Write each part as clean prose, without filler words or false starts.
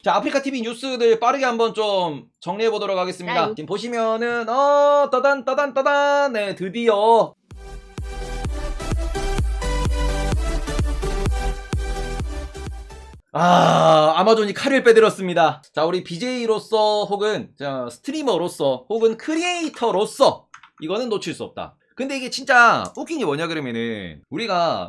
자, 아프리카 TV 뉴스들 빠르게 한번 좀 정리해 보도록 하겠습니다. 지금 보시면은 따단 네, 드디어 아마존이 칼을 빼들었습니다. 자, 우리 BJ로서 혹은 스트리머로서 혹은 크리에이터로서 이거는 놓칠 수 없다. 근데 이게 진짜 웃긴 게 뭐냐 그러면은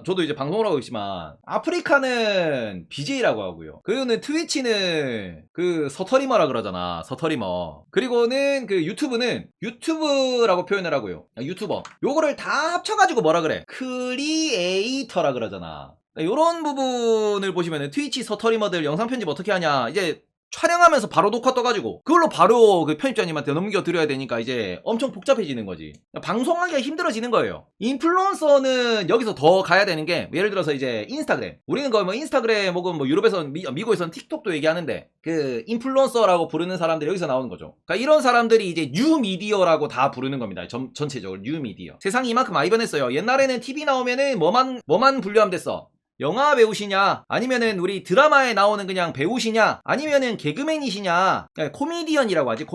저도 이제 방송을 하고 있지만 아프리카는 BJ라고 하고요. 그리고는 트위치는 그 서터리머라 그러잖아. 서터리머. 그리고는 그 유튜브는 유튜브라고 표현을 하고요. 유튜버. 요거를 다 합쳐가지고 뭐라 그래? 크리에이터라 그러잖아. 요런 부분을 보시면은 트위치 서터리머들 영상 편집 어떻게 하냐. 이제 촬영하면서 바로 녹화 떠가지고 그걸로 바로 그 편집자님한테 넘겨드려야 되니까 이제 엄청 복잡해지는 거지. 방송하기가 힘들어지는 거예요. 인플루언서는 여기서 더 가야 되는 게 예를 들어서 이제 인스타그램. 우리는 거의 뭐 인스타그램 혹은 뭐 유럽에선 미국에선 틱톡도 얘기하는데 그 인플루언서라고 부르는 사람들이 여기서 나오는 거죠. 그러니까 이런 사람들이 이제 뉴미디어라고 다 부르는 겁니다. 전체적으로 뉴미디어. 세상이 이만큼 많이 변했어요. 옛날에는 TV 나오면은 뭐만 분류하면 됐어. 영화 배우시냐, 아니면은 우리 드라마에 나오는 그냥 배우시냐, 아니면은 개그맨이시냐, 코미디언이라고 하지.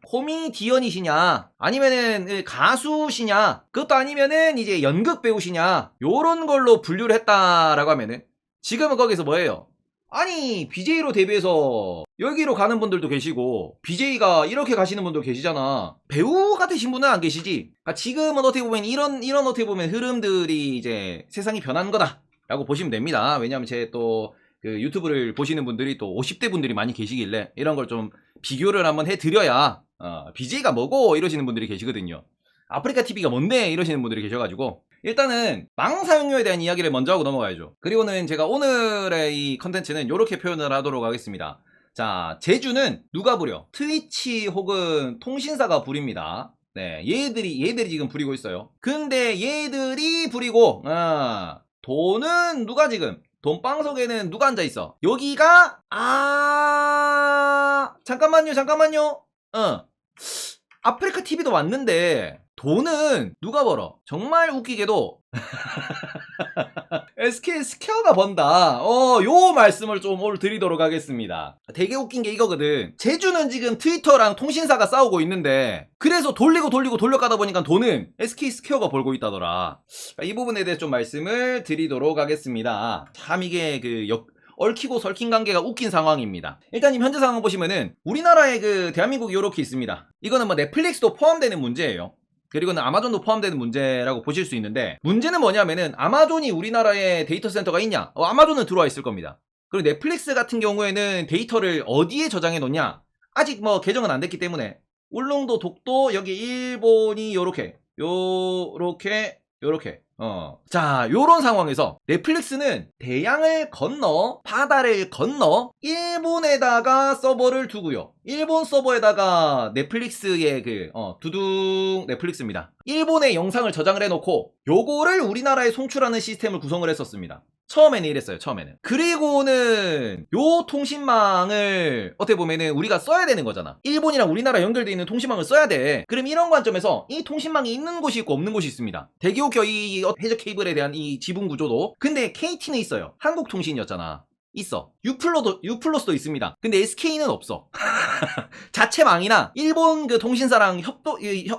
코미디언이시냐, 아니면은 가수시냐, 그것도 아니면은 이제 연극 배우시냐, 요런 걸로 분류를 했다라고 하면은 지금은 거기서 뭐예요? 아니, BJ로 데뷔해서 여기로 가는 분들도 계시고 BJ가 이렇게 가시는 분도 계시잖아. 배우가 되신 분은 안 계시지. 그러니까 지금은 어떻게 보면 이런 어떻게 보면 흐름들이 이제 세상이 변한 거다 라고 보시면 됩니다. 왜냐하면 제 또 그 유튜브를 보시는 분들이 또 50대 분들이 많이 계시길래 이런 걸 좀 비교를 한번 해드려야 BJ가 뭐고 이러시는 분들이 계시거든요. 아프리카 TV가 뭔데 이러시는 분들이 계셔가지고 일단은 망 사용료에 대한 이야기를 먼저 하고 넘어가야죠. 그리고는 제가 오늘의 이 컨텐츠는 이렇게 표현을 하도록 하겠습니다. 자, 제주는 누가 부려? 트위치 혹은 통신사가 부립니다. 네, 얘들이 지금 부리고 있어요. 근데 얘들이 부리고 돈은 누가 지금? 돈방석에는 누가 앉아있어? 여기가 잠깐만요. 아프리카 TV도 왔는데 돈은 누가 벌어? 정말 웃기게도 SK 스퀘어가 번다. 요 말씀을 좀 오늘 드리도록 하겠습니다. 되게 웃긴 게 이거거든. 제주는 지금 트위터랑 통신사가 싸우고 있는데 그래서 돌리고 돌려가다 보니까 돈은 SK 스퀘어가 벌고 있다더라. 이 부분에 대해 좀 말씀을 드리도록 하겠습니다. 참 이게 얽히고 설킨 관계가 웃긴 상황입니다. 일단 지금 현재 상황 보시면은 우리나라의 그 대한민국이 요렇게 있습니다. 이거는 뭐 넷플릭스도 포함되는 문제예요. 그리고는 아마존도 포함되는 문제라고 보실 수 있는데 문제는 뭐냐면은 아마존이 우리나라에 데이터 센터가 있냐? 아마존은 들어와 있을 겁니다. 그리고 넷플릭스 같은 경우에는 데이터를 어디에 저장해 놓냐? 아직 뭐 개정은 안 됐기 때문에 울릉도, 독도, 여기 일본이 요렇게 자, 요런 상황에서 넷플릭스는 대양을 건너 바다를 건너 일본에다가 서버를 두고요. 일본 서버에다가 넷플릭스의 두둥 넷플릭스입니다. 일본의 영상을 저장을 해놓고 요거를 우리나라에 송출하는 시스템을 구성을 했었습니다. 처음에는 이랬어요. 그리고는 요 통신망을 어떻게 보면은 우리가 써야 되는 거잖아. 일본이랑 우리나라 연결되어 있는 통신망을 써야 돼. 그럼 이런 관점에서 이 통신망이 있는 곳이 있고 없는 곳이 있습니다. 되게 웃겨 이 해저 케이블에 대한 이 지분 구조도. 근데 KT는 있어요. 한국통신이었잖아. 있어. 유플러스도 있습니다. 근데 SK는 없어. 자체망이나 일본 그 통신사랑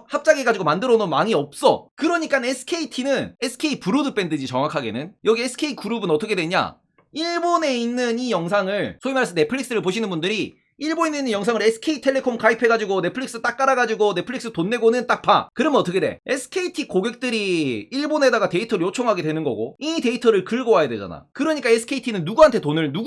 합작해가지고 만들어 놓은 망이 없어. 그러니까 SKT는 SK 브로드밴드지 정확하게는. 여기 SK 그룹은 어떻게 되냐? 일본에 있는 이 영상을 소위 말해서 넷플릭스를 보시는 분들이 일본에 있는 영상을 SK텔레콤 가입해가지고 넷플릭스 딱 깔아가지고 넷플릭스 돈 내고는 딱 봐. 그러면 어떻게 돼? SKT 고객들이 일본에다가 데이터를 요청하게 되는 거고 이 데이터를 긁어 와야 되잖아. 그러니까 SKT는 누구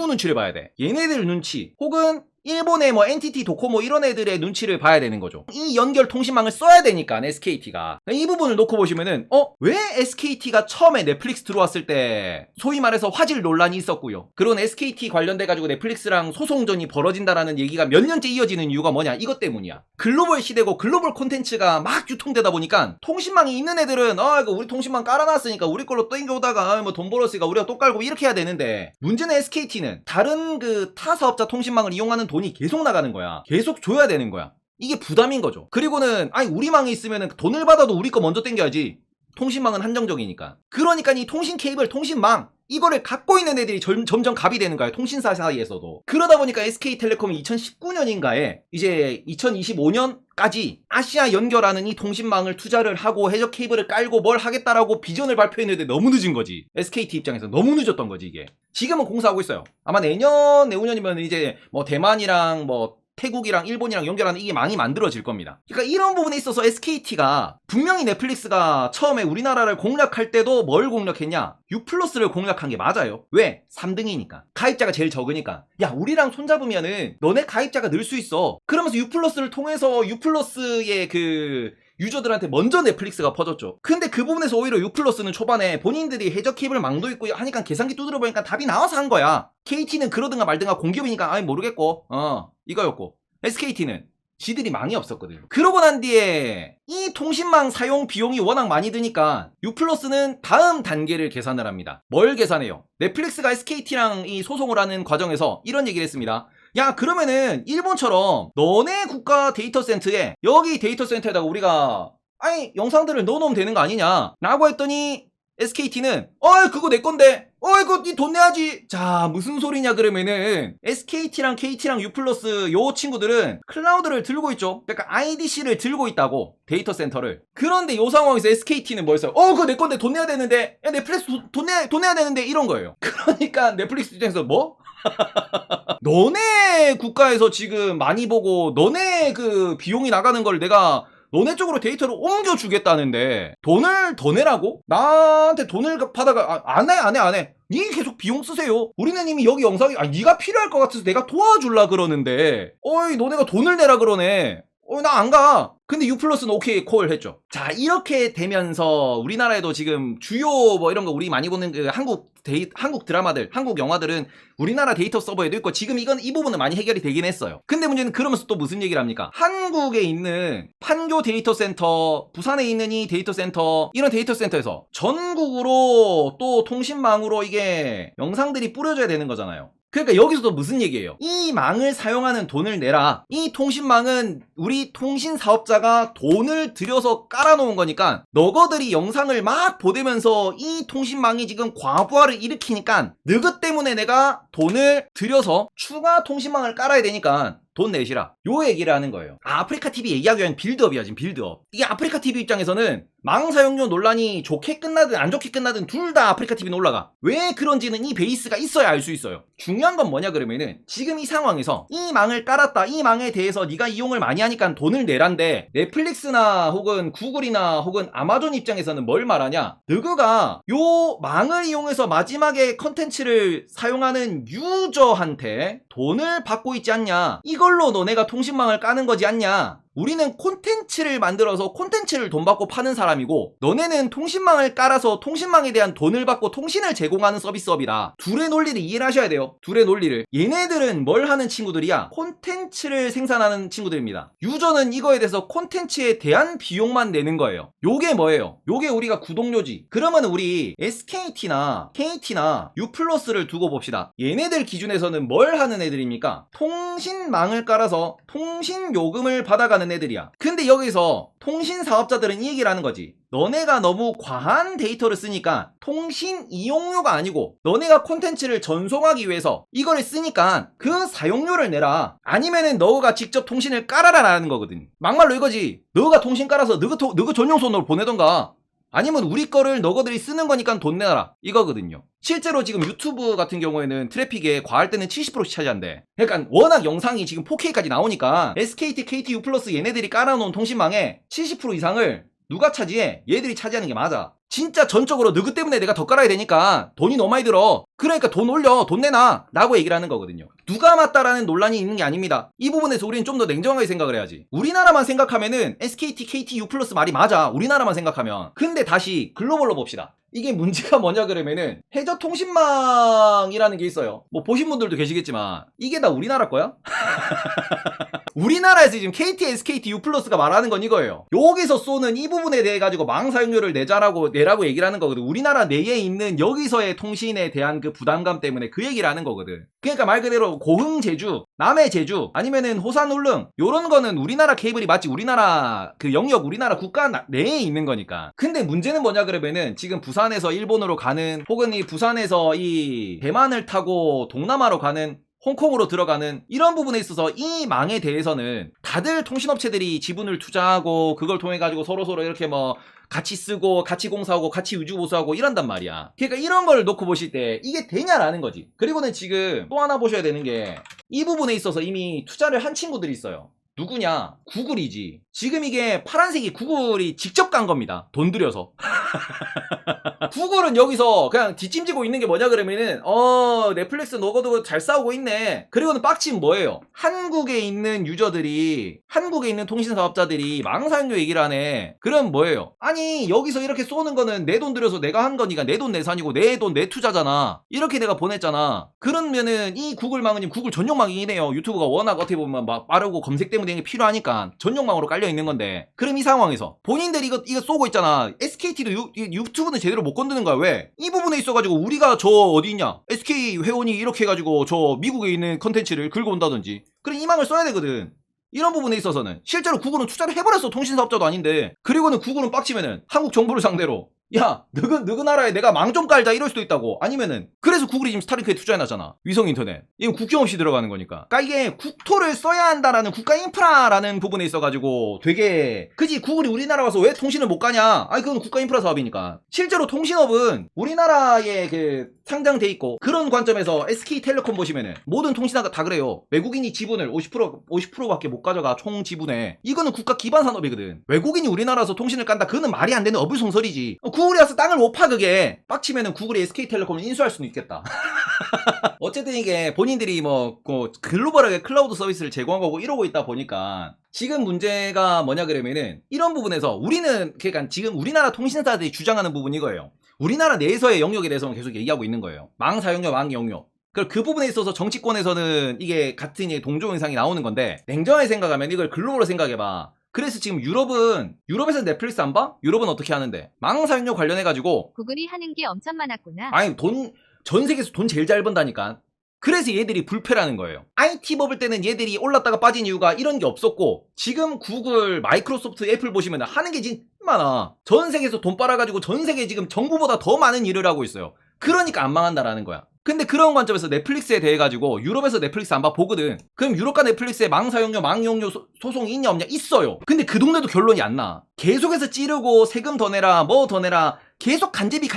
눈치를 봐야 돼? 얘네들 눈치 혹은 일본의 뭐 NTT 도코모 이런 애들의 눈치를 봐야 되는 거죠. 이 연결 통신망을 써야 되니까 SKT가 이 부분을 놓고 보시면은 왜 SKT가 처음에 넷플릭스 들어왔을 때 소위 말해서 화질 논란이 있었고요. 그런 SKT 관련돼 가지고 넷플릭스랑 소송전이 벌어진다라는 얘기가 몇 년째 이어지는 이유가 뭐냐? 이것 때문이야. 글로벌 시대고 글로벌 콘텐츠가 막 유통되다 보니까 통신망이 있는 애들은 이거 우리 통신망 깔아놨으니까 우리 걸로 땡겨오다가 뭐 돈 벌었으니까 우리가 또 깔고 이렇게 해야 되는데 문제는 SKT는 다른 그 타 사업자 통신망을 이용하는 돈이 계속 나가는 거야. 계속 줘야 되는 거야. 이게 부담인 거죠. 그리고는 우리 망이 있으면 돈을 받아도 우리 거 먼저 땡겨야지. 통신망은 한정적이니까. 그러니까 이 통신 케이블, 통신망 이거를 갖고 있는 애들이 점점 갑이 되는 거예요. 통신사 사이에서도. 그러다 보니까 SK텔레콤이 2019년인가에 이제 2025년까지 아시아 연결하는 이 통신망을 투자를 하고 해저 케이블을 깔고 뭘 하겠다라고 비전을 발표했는데 너무 늦은 거지. SKT 입장에서 너무 늦었던 거지 이게. 지금은 공사하고 있어요. 아마 내후년이면 이제 뭐 대만이랑 뭐 태국이랑 일본이랑 연결하는 이게 망이 만들어질 겁니다. 그러니까 이런 부분에 있어서 SKT가 분명히 넷플릭스가 처음에 우리나라를 공략할 때도 뭘 공략했냐? U+를 공략한 게 맞아요. 왜? 3등이니까. 가입자가 제일 적으니까. 야, 우리랑 손잡으면은 너네 가입자가 늘 수 있어. 그러면서 U+를 통해서 U+의 그 유저들한테 먼저 넷플릭스가 퍼졌죠. 근데 그 부분에서 오히려 U+는 초반에 본인들이 해저 케이블 망도 있고 하니까 계산기 두드려 보니까 답이 나와서 한 거야. KT는 그러든가 말든가 공기업이니까 아이 모르겠고 이거였고, SKT는 지들이 망이 없었거든. 그러고 난 뒤에 이 통신망 사용 비용이 워낙 많이 드니까 U+는 다음 단계를 계산을 합니다. 뭘 계산해요? 넷플릭스가 SKT랑 이 소송을 하는 과정에서 이런 얘기를 했습니다. 야, 그러면은 일본처럼 너네 국가 데이터 센터에 여기 데이터 센터에다가 우리가 아니 영상들을 넣어놓으면 되는 거 아니냐 라고 했더니 SKT는 그거 내 건데 이거 니 돈 내야지. 자, 무슨 소리냐 그러면은 SKT랑 KT랑 U+ 요 친구들은 클라우드를 들고 있죠. 그러니까 IDC를 들고 있다고, 데이터 센터를. 그런데 요 상황에서 SKT는 뭐 했어요? 그거 내 건데 돈 내야 되는데, 야 넷플릭스 돈 내야 되는데, 이런 거예요. 그러니까 넷플릭스 입장에서 뭐? 너네 국가에서 지금 많이 보고 너네 그 비용이 나가는 걸 내가 너네 쪽으로 데이터를 옮겨주겠다는데 돈을 더 내라고? 나한테 돈을 받아가 안 해. 니 계속 비용 쓰세요. 우리는 이미 여기 영상이 니가 필요할 것 같아서 내가 도와줄라 그러는데 너네가 돈을 내라 그러네. 나 안 가. 근데 U+는 오케이 콜 했죠. 자, 이렇게 되면서 우리나라에도 지금 주요 뭐 이런 거 우리 많이 보는 그 한국 드라마들, 한국 영화들은 우리나라 데이터 서버에도 있고 지금 이 부분은 많이 해결이 되긴 했어요. 근데 문제는 그러면서 또 무슨 얘기를 합니까? 한국에 있는 판교 데이터 센터, 부산에 있는 이 데이터 센터, 이런 데이터 센터에서 전국으로 또 통신망으로 이게 영상들이 뿌려져야 되는 거잖아요. 그러니까 여기서도 무슨 얘기예요? 이 망을 사용하는 돈을 내라. 이 통신망은 우리 통신 사업자가 돈을 들여서 깔아놓은 거니까 너거들이 영상을 막 보대면서 이 통신망이 지금 과부하를 일으키니까 너그 때문에 내가 돈을 들여서 추가 통신망을 깔아야 되니까 돈 내시라. 요 얘기를 하는 거예요. 아프리카 TV 얘기하기 위한 빌드업이야, 지금 빌드업. 이게 아프리카 TV 입장에서는 망 사용료 논란이 좋게 끝나든 안 좋게 끝나든 둘 다 아프리카 TV는 올라가. 왜 그런지는 이 베이스가 있어야 알 수 있어요. 중요한 건 뭐냐 그러면은 지금 이 상황에서 이 망을 깔았다. 이 망에 대해서 네가 이용을 많이 하니까 돈을 내란데 넷플릭스나 혹은 구글이나 혹은 아마존 입장에서는 뭘 말하냐? 너가 요 망을 이용해서 마지막에 컨텐츠를 사용하는 유저한테 돈을 받고 있지 않냐? 이걸로 너네가 통신망을 까는 거지 않냐? 우리는 콘텐츠를 만들어서 콘텐츠를 돈 받고 파는 사람이고 너네는 통신망을 깔아서 통신망에 대한 돈을 받고 통신을 제공하는 서비스업이다. 둘의 논리를 이해를 하셔야 돼요. 둘의 논리를. 얘네들은 뭘 하는 친구들이야? 콘텐츠를 생산하는 친구들입니다. 유저는 이거에 대해서 콘텐츠에 대한 비용만 내는 거예요. 요게 뭐예요? 요게 우리가 구독료지. 그러면 우리 SKT나 KT나 U+를 두고 봅시다. 얘네들 기준에서는 뭘 하는 애들입니까? 통신망을 깔아서 통신 요금을 받아가는 애들이야. 근데 여기서 통신 사업자들은 이 얘기를 하는 거지. 너네가 너무 과한 데이터를 쓰니까 통신 이용료가 아니고 너네가 콘텐츠를 전송하기 위해서 이거를 쓰니까 그 사용료를 내라. 아니면은 너가 직접 통신을 깔아라 라는 거거든. 막말로 이거지. 너가 통신 깔아서 너가 전용선으로 보내던가 아니면 우리 거를 너거들이 쓰는 거니까 돈 내놔라 이거거든요. 실제로 지금 유튜브 같은 경우에는 트래픽에 과할 때는 70%씩 차지한대. 그러니까 워낙 영상이 지금 4K까지 나오니까 SKT, KT, U+ 얘네들이 깔아놓은 통신망의 70% 이상을 누가 차지해? 얘들이 차지하는 게 맞아. 진짜 전적으로 너그 때문에 내가 더 깔아야 되니까 돈이 너무 많이 들어. 그러니까 돈 올려, 돈 내놔 라고 얘기를 하는 거거든요. 누가 맞다라는 논란이 있는 게 아닙니다. 이 부분에서 우리는 좀 더 냉정하게 생각을 해야지. 우리나라만 생각하면은 SKT, KT, U+ 말이 맞아. 우리나라만 생각하면. 근데 다시 글로벌로 봅시다. 이게 문제가 뭐냐 그러면은 해저 통신망이라는 게 있어요. 뭐 보신 분들도 계시겠지만 이게 다 우리나라 거야? 우리나라에서 지금 KT, SKT, U+가 말하는 건 이거예요. 여기서 쏘는 이 부분에 대해 가지고 망 사용료를 내라고 얘기를 하는 거거든. 우리나라 내에 있는 여기서의 통신에 대한 그 부담감 때문에 그 얘기를 하는 거거든. 그러니까 말 그대로 고흥 제주, 남해 제주, 아니면은 호산 울릉 요런 거는 우리나라 케이블이 맞지 우리나라 그 영역 우리나라 국가 내에 있는 거니까. 근데 문제는 뭐냐 그러면은 지금 부산에서 일본으로 가는 혹은 이 부산에서 이 대만을 타고 동남아로 가는 홍콩으로 들어가는 이런 부분에 있어서 이 망에 대해서는 다들 통신업체들이 지분을 투자하고 그걸 통해 가지고 서로서로 이렇게 뭐 같이 쓰고 같이 공사하고 같이 의주보수하고 이런단 말이야. 그러니까 이런 걸 놓고 보실 때 이게 되냐라는 거지. 그리고는 지금 또 하나 보셔야 되는 게 이 부분에 있어서 이미 투자를 한 친구들이 있어요. 누구냐? 구글이지. 지금 이게 파란색이 구글이 직접 간 겁니다. 돈 들여서. 구글은 여기서 그냥 뒷짐지고 있는 게 뭐냐 그러면은 넷플릭스 너거도 잘 싸우고 있네. 그리고는 빡침 뭐예요? 한국에 있는 유저들이 한국에 있는 통신사업자들이 망사용료 얘기를 하네. 그럼 뭐예요? 아니 여기서 이렇게 쏘는 거는 내 돈 들여서 내가 한 거니까 내 돈 내산이고 내 돈 내 투자잖아. 이렇게 내가 보냈잖아. 그러면은 이 구글망은 구글 전용망이네요. 유튜브가 워낙 어떻게 보면 막 빠르고 검색 때문에 이게 필요하니까 전용망으로 깔려 있는 건데 그럼 이 상황에서 본인들이 이거 쏘고 있잖아. SKT도 유튜브는 제대로 못 건드는 거야. 왜? 이 부분에 있어가지고 우리가 저 어디 있냐? SK 회원이 이렇게 해가지고 저 미국에 있는 컨텐츠를 긁어온다든지 그럼 이 망을 써야 되거든. 이런 부분에 있어서는 실제로 구글은 투자를 해버렸어. 통신사업자도 아닌데. 그리고는 구글은 빡치면은 한국 정부를 상대로 야 너그 나라에 내가 망 좀 깔자 이럴 수도 있다고. 아니면은 그래서 구글이 지금 스타링크에 투자해놨잖아. 위성인터넷. 이거 국경 없이 들어가는 거니까. 그러니까 이게 국토를 써야 한다라는 국가 인프라라는 부분에 있어가지고 되게 그지. 구글이 우리나라 와서 왜 통신을 못 가냐. 아니 그건 국가 인프라 사업이니까. 실제로 통신업은 우리나라에 그 상장돼 있고 그런 관점에서 SK텔레콤 보시면은 모든 통신사가 다 그래요. 외국인이 지분을 50%밖에 못 가져가. 총 지분에. 이거는 국가 기반 산업이거든. 외국인이 우리나라에서 통신을 깐다. 그거는 말이 안 되는 어불성설이지. 구글이 와서 땅을 못 파. 그게 빡치면은 구글이 SK텔레콤을 인수할 수는 있겠다. 어쨌든 이게 본인들이 뭐 글로벌하게 클라우드 서비스를 제공한 거고 이러고 있다 보니까 지금 문제가 뭐냐 그러면은 이런 부분에서 우리는 그러니까 지금 우리나라 통신사들이 주장하는 부분이 이거예요. 우리나라 내에서의 영역에 대해서는 계속 얘기하고 있는 거예요. 망 사용료, 망 영역. 그 부분에 있어서 정치권에서는 이게 같은 동조 현상이 나오는 건데 냉정하게 생각하면 이걸 글로벌로 생각해봐. 그래서 지금 유럽에서 넷플릭스 안 봐? 유럽은 어떻게 하는데? 망 사용료 관련해가지고 구글이 하는 게 엄청 많았구나. 아니 전 세계에서 돈 제일 잘 번다니까. 그래서 얘들이 불패라는 거예요. IT 버블 때는 얘들이 올랐다가 빠진 이유가 이런 게 없었고 지금 구글, 마이크로소프트, 애플 보시면 하는 게 진짜 많아. 전 세계에서 돈 빨아가지고 전 세계 지금 정부보다 더 많은 일을 하고 있어요. 그러니까 안 망한다라는 거야. 근데 그런 관점에서 넷플릭스에 대해 가지고 유럽에서 넷플릭스 안 봐 보거든. 그럼 유럽과 넷플릭스에 망 사용료, 망 이용료 소송이 있냐 없냐? 있어요. 근데 그 동네도 결론이 안 나. 계속해서 찌르고 세금 더 내라 뭐 더 내라 계속 간제비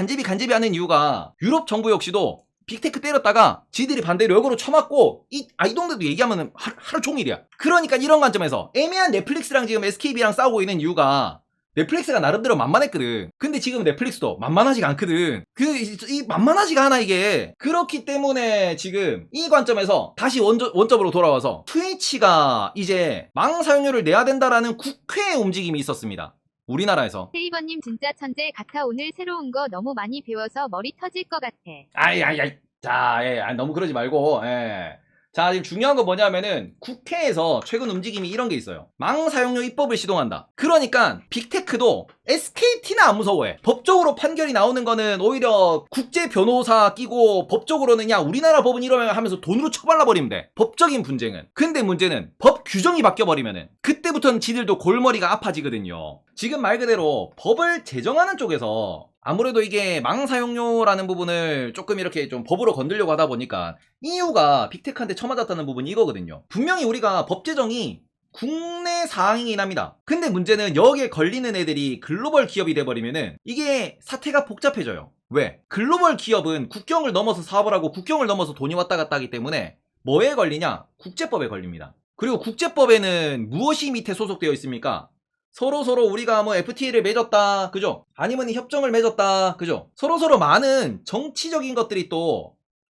하는 이유가 유럽 정부 역시도 빅테크 때렸다가 지들이 반대로 역으로 쳐맞고 이 동네도 얘기하면 하루 종일이야. 그러니까 이런 관점에서 애매한 넷플릭스랑 지금 SKB랑 싸우고 있는 이유가 넷플릭스가 나름대로 만만했거든. 근데 지금 넷플릭스도 만만하지가 않거든. 이 만만하지가 않아 이게. 그렇기 때문에 지금 이 관점에서 다시 원점으로 돌아와서 트위치가 이제 망 사용료를 내야 된다라는 국회의 움직임이 있었습니다. 우리나라에서. 세이버님 진짜 천재 같아. 오늘 새로운 거 너무 많이 배워서 머리 터질 것 같아. 자, 너무 그러지 말고. 자, 지금 중요한 건 뭐냐면은 국회에서 최근 움직임이 이런 게 있어요. 망 사용료 입법을 시동한다. 그러니까 빅테크도 SKT는 안 무서워해. 법적으로 판결이 나오는 거는 오히려 국제 변호사 끼고 법적으로는 야 우리나라 법은 이러면 하면서 돈으로 처발라 버리면 돼. 법적인 분쟁은. 근데 문제는 법 규정이 바뀌어 버리면은 그때부터는 지들도 골머리가 아파지거든요. 지금 말 그대로 법을 제정하는 쪽에서 아무래도 이게 망 사용료라는 부분을 조금 이렇게 좀 법으로 건들려고 하다 보니까 이유가 빅테크한테 처맞았다는 부분이 이거거든요. 분명히 우리가 법 제정이 국내 사항이긴 합니다. 근데 문제는 여기에 걸리는 애들이 글로벌 기업이 돼버리면은 이게 사태가 복잡해져요. 왜? 글로벌 기업은 국경을 넘어서 사업을 하고 국경을 넘어서 돈이 왔다 갔다 하기 때문에 뭐에 걸리냐? 국제법에 걸립니다. 그리고 국제법에는 무엇이 밑에 소속되어 있습니까? 서로 우리가 뭐 FTA를 맺었다, 그죠? 아니면 협정을 맺었다, 그죠? 서로 많은 정치적인 것들이 또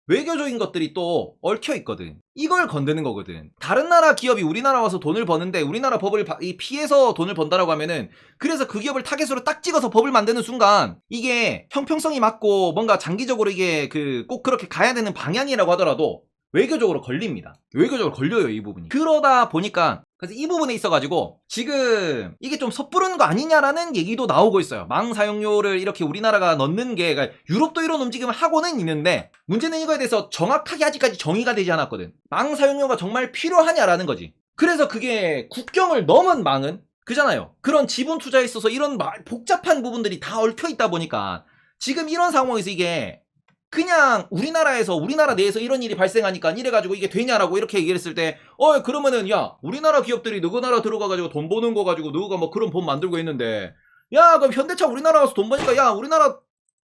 외교적인 것들이 또 얽혀 있거든. 이걸 건드는 거거든. 다른 나라 기업이 우리나라 와서 돈을 버는데 우리나라 법을 피해서 돈을 번다라고 하면은 그래서 그 기업을 타겟으로 딱 찍어서 법을 만드는 순간 이게 형평성이 맞고 뭔가 장기적으로 이게 꼭 그렇게 가야 되는 방향이라고 하더라도 외교적으로 걸립니다. 외교적으로 걸려요, 이 부분이. 그러다 보니까 그래서 이 부분에 있어가지고 지금 이게 좀 섣부른 거 아니냐라는 얘기도 나오고 있어요. 망 사용료를 이렇게 우리나라가 넣는 게, 그러니까 유럽도 이런 움직임을 하고는 있는데 문제는 이거에 대해서 정확하게 아직까지 정의가 되지 않았거든. 망 사용료가 정말 필요하냐라는 거지. 그래서 그게 국경을 넘은 망은 그잖아요. 그런 지분 투자에 있어서 이런 복잡한 부분들이 다 얽혀 있다 보니까 지금 이런 상황에서 이게 그냥 우리나라 내에서 이런 일이 발생하니까 이래가지고 이게 되냐라고 이렇게 얘기했을 때, 그러면은, 야, 우리나라 기업들이 너그 나라 들어가가지고 돈 버는 거 가지고 너가 뭐 그런 돈 만들고 있는데, 야, 그럼 현대차 우리나라 가서 돈 버니까, 야, 우리나라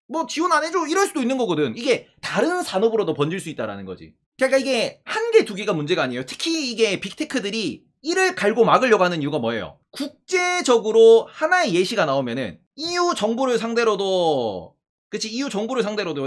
뭐 지원 안 해줘? 이럴 수도 있는 거거든. 이게 다른 산업으로도 번질 수 있다라는 거지. 그러니까 이게 한 개, 두 개가 문제가 아니에요. 특히 이게 빅테크들이 이를 갈고 막으려고 하는 이유가 뭐예요? 국제적으로 하나의 예시가 나오면은, EU 정부를 상대로도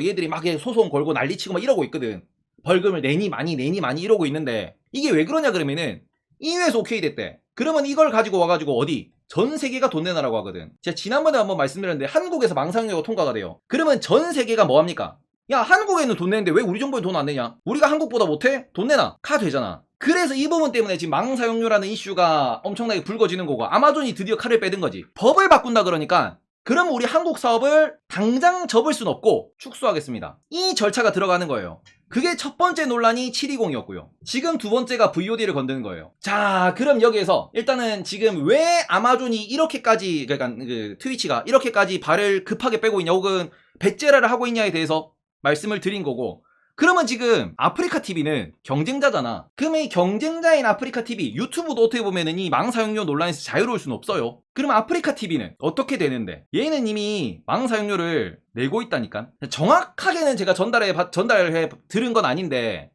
얘들이 막 소송 걸고 난리치고 막 이러고 있거든. 벌금을 내니 많이 이러고 있는데, 이게 왜 그러냐 그러면은 EU에서 오케이 됐대. 그러면 이걸 가지고 와가지고 어디? 전 세계가 돈 내놔라고 하거든. 제가 지난번에 한번 말씀드렸는데 한국에서 망상료가 통과가 돼요. 그러면 전 세계가 뭐합니까? 야, 한국에는 돈 내는데 왜 우리 정부에 돈 안 내냐? 우리가 한국보다 못해? 돈 내놔. 카 되잖아. 그래서 이 부분 때문에 지금 망사용료라는 이슈가 엄청나게 불거지는 거고, 아마존이 드디어 칼을 빼든 거지. 법을 바꾼다 그러니까 그럼 우리 한국 사업을 당장 접을 순 없고 축소하겠습니다. 이 절차가 들어가는 거예요. 그게 첫 번째 논란이 720이었고요. 지금 두 번째가 VOD를 건드는 거예요. 자, 그럼 여기에서 일단은 지금 왜 아마존이 이렇게까지, 그러니까 트위치가 이렇게까지 발을 급하게 빼고 있냐, 혹은 배째라를 하고 있냐에 대해서 말씀을 드린 거고, 그러면 지금 아프리카 TV는 경쟁자잖아. 그러면 이 경쟁자인 아프리카 TV, 유튜브도 어떻게 보면은 이 망 사용료 논란에서 자유로울 수는 없어요. 그러면 아프리카 TV는 어떻게 되는데? 얘는 이미 망 사용료를 내고 있다니까. 정확하게는 제가 전달해 들은 건 아닌데,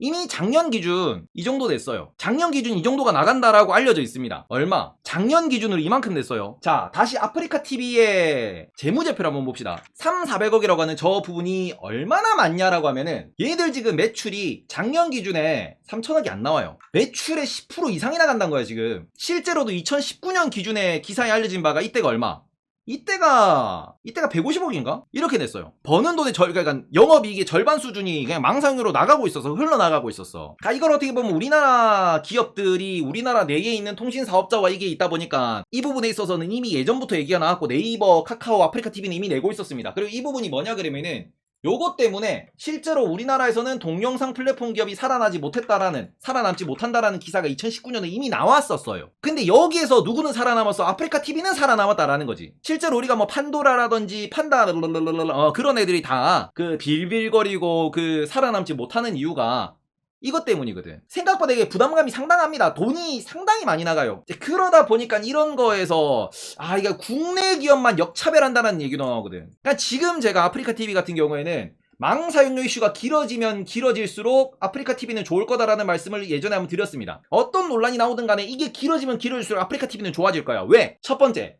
이미 작년 기준 이 정도 냈어요. 작년 기준 이 정도가 나간다라고 알려져 있습니다. 얼마? 작년 기준으로 이만큼 냈어요. 자, 다시 아프리카 TV의 재무제표를 한번 봅시다. 3,400억이라고 하는 저 부분이 얼마나 많냐라고 하면은, 얘들 지금 매출이 작년 기준에 3,000억이 안 나와요. 매출의 10% 이상이 나간다는 거야 지금. 실제로도 2019년 기준에 기사에 알려진 바가 이때가 얼마? 이때가 150억인가? 이렇게 냈어요. 버는 돈의 그러니까 영업이익의 절반 수준이 그냥 망상으로 나가고 있어서, 흘러나가고 있었어. 그러니까 이걸 어떻게 보면 우리나라 기업들이 우리나라 내에 있는 통신 사업자와 이게 있다 보니까 이 부분에 있어서는 이미 예전부터 얘기가 나왔고, 네이버, 카카오, 아프리카 TV는 이미 내고 있었습니다. 그리고 이 부분이 뭐냐 그러면은, 요것 때문에 실제로 우리나라에서는 동영상 플랫폼 기업이 살아남지 못한다라는 기사가 2019년에 이미 나왔었어요. 근데 여기에서 누구는 살아남았어? 아프리카 TV는 살아남았다라는 거지. 실제로 우리가 뭐 판도라라든지 판다 그런 애들이 다 그 빌빌거리고 그 살아남지 못하는 이유가 이것 때문이거든. 생각보다 이게 부담감이 상당합니다. 돈이 상당히 많이 나가요. 그러다 보니까 이런 거에서 이게 국내 기업만 역차별한다는 얘기도 나오거든. 그러니까 지금 제가 아프리카 TV 같은 경우에는 망 사용료 이슈가 길어지면 길어질수록 아프리카 TV는 좋을 거다라는 말씀을 예전에 한번 드렸습니다. 어떤 논란이 나오든 간에 이게 길어지면 길어질수록 아프리카 TV는 좋아질 거야. 왜? 첫 번째,